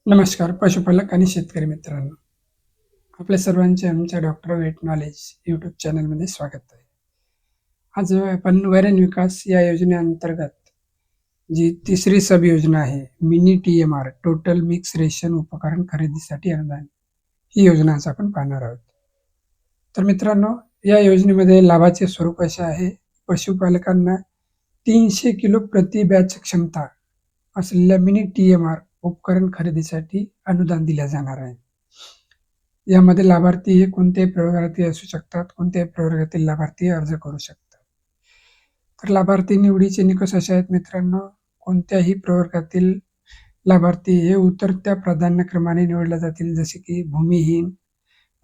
नमस्कार पशुपालक आणि शेतकरी मित्रांनो. आपल्या सर्वांचे आमच्या डॉक्टर वेट नॉलेज यूट्यूब चॅनलमध्ये स्वागत आहे. आज आपण वैरण विकास या योजनेअंतर्गत जी तिसरी सब योजना आहे, mini TMR total mix ration उपकरण खरेदीसाठी अनुदान, ही योजना आज आपण पाहणार आहोत. तर मित्रांनो, या योजनेमध्ये लाभाचे स्वरूप असे आहे, पशुपालकांना 300 किलो प्रति बॅच क्षमता असलेल्या मिनी TMR उपकरण खरेदीसाठी अनुदान दिले जाणार आहे. यामध्ये लाभार्थी हे कोणत्याही प्रवर्गातील असू शकतात, कोणत्याही प्रवर्गातील लाभार्थी अर्ज करू शकतात. तर लाभार्थी निवडीचे निकष असे आहेत मित्रांनो, कोणत्याही प्रवर्गातील लाभार्थी हे उतरत्या प्राधान्यक्रमाने निवडले जातील, जसे की भूमिहीन,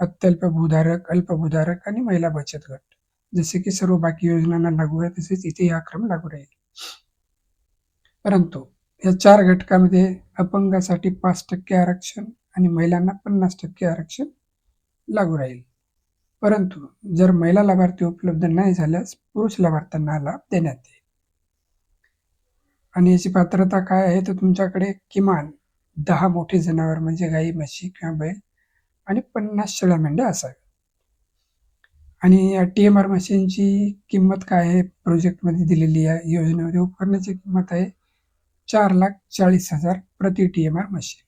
अत्यल्प भूधारक, अल्पभूधारक आणि महिला बचत गट. जसे की सर्व बाकी योजनांना लागू आहे, तसेच इथे हा क्रम लागू राहील. परंतु या 4 घटकामध्ये अपंगासाठी 5% आरक्षण आणि महिलांना 50% आरक्षण लागू राहील. परंतु जर महिला लाभार्थी उपलब्ध नाही झाल्यास पुरुष लाभार्थ्यांना हा लाभ देण्यात येईल. आणि याची पात्रता काय आहे, तर तुमच्याकडे किमान 10 मोठे जनावर म्हणजे गाई, म्हशी किंवा बैल आणि 50 शेळ्या मेंढ्या असाव्या. आणि या TMR मशीनची किंमत काय आहे, प्रोजेक्टमध्ये दिलेली आहे. योजनेमध्ये उपकरणाची किंमत आहे 4,40,000 प्रति TMR मशीन.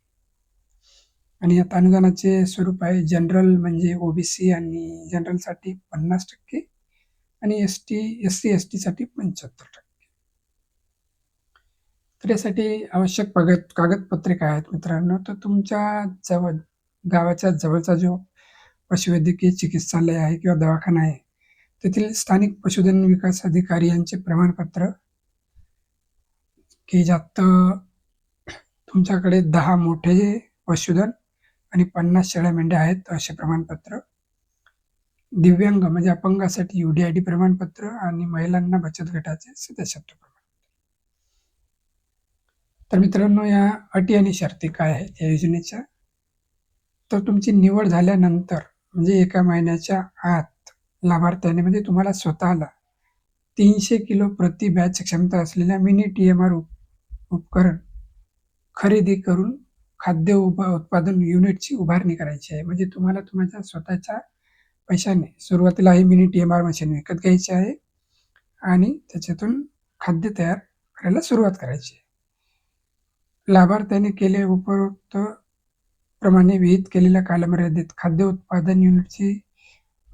आणि यात अनुदानाचे स्वरूप आहे, जनरल म्हणजे OBC आणि जनरलसाठी 50% आणि SC/ST साठी 75%. तर यासाठी आवश्यक कागदपत्रे काय आहेत मित्रांनो, तर तुमच्या जवळ गावाच्या जवळचा जो पशुवैद्यकीय चिकित्सालय आहे किंवा दवाखाना आहे, तेथील स्थानिक पशुधन विकास अधिकारी यांचे प्रमाणपत्र, की ज्यात तुमच्याकडे 10 मोठे पशुधन आणि 50 शेळ्या मेंढ्या आहेत असे प्रमाणपत्र, दिव्यांग म्हणजे अपंगासाठी UDID प्रमाणपत्र आणि महिलांना बचत गटाचे सदस्यत्व प्रमाणपत्र. तर मित्रांनो, या अटी आणि शर्ती काय आहेत या योजनेच्या, तर तुमची निवड झाल्यानंतर म्हणजे 1 महिन्याच्या आत लाभार्थ्याने म्हणजे तुम्हाला स्वतःला 300 किलो प्रति बॅच क्षमता असलेल्या मिनी TMR उपकरण खरेदी करून खाद्य उत्पादन युनिटची उभारणी करायची आहे. म्हणजे तुम्हाला तुमच्या स्वतःच्या पैशाने सुरुवातीला ही मिनी TMR मशीन विकत घ्यायची आहे आणि त्याच्यातून खाद्य तयार करायला सुरुवात करायची आहे. लाभार्थ्याने केले उपरोक्त प्रमाणे विहित केलेल्या कालमर्यादेत खाद्य उत्पादन युनिटची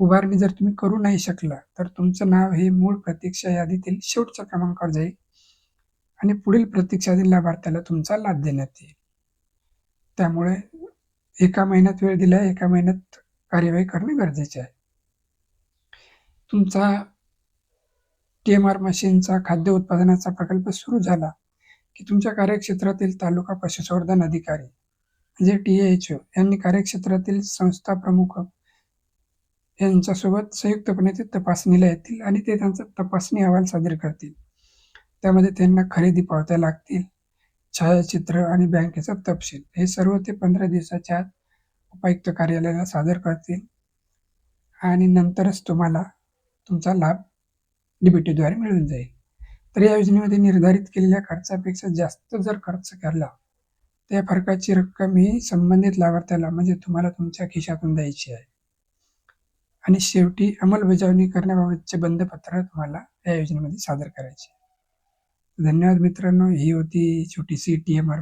उभारणी जर तुम्ही करू नाही शकला, तर तुमचं नाव हे मूळ प्रतीक्षा यादीतील शेवटच्या क्रमांकावर जाईल आणि पुढील प्रतीक्षाधीन लाभार्थ्याला तुमचा लाभ देण्यात येईल. त्यामुळे 1 महिन्यात वेळ दिला, 1 महिन्यात कार्यवाही करणे गरजेचे आहे. तुमचा TMR मशीनचा खाद्य उत्पादनाचा प्रकल्प सुरू झाला, की तुमच्या कार्यक्षेत्रातील तालुका पशुसंवर्धन अधिकारी म्हणजे TAHO यांनी कार्यक्षेत्रातील संस्था प्रमुख यांच्यासोबत संयुक्तपणे ते तपासणीला येतील आणि ते त्यांचा तपासणी अहवाल सादर करतील. त्यामध्ये त्यांना खरेदी पावत्या लागतील, छायाचित्र आणि बँकेचा तपशील हे सर्व ते 15 दिवसाच्या आत उपायुक्त कार्यालयाला सादर करतील आणि नंतरच तुम्हाला तुमचा लाभ DBTद्वारे मिळून जाईल. तर या योजनेमध्ये निर्धारित केलेल्या खर्चापेक्षा जास्त जर खर्च केला, तर या फरकाची रक्कम ही संबंधित लाभार्थ्याला म्हणजे तुम्हाला तुमच्या खिशातून द्यायची आहे. आणि शेवटी अंमलबजावणी करण्याबाबतचे बंधपत्र तुम्हाला या योजनेमध्ये सादर करायचे. धन्यवाद मित्रांनो. ही होती छोटीशी TMR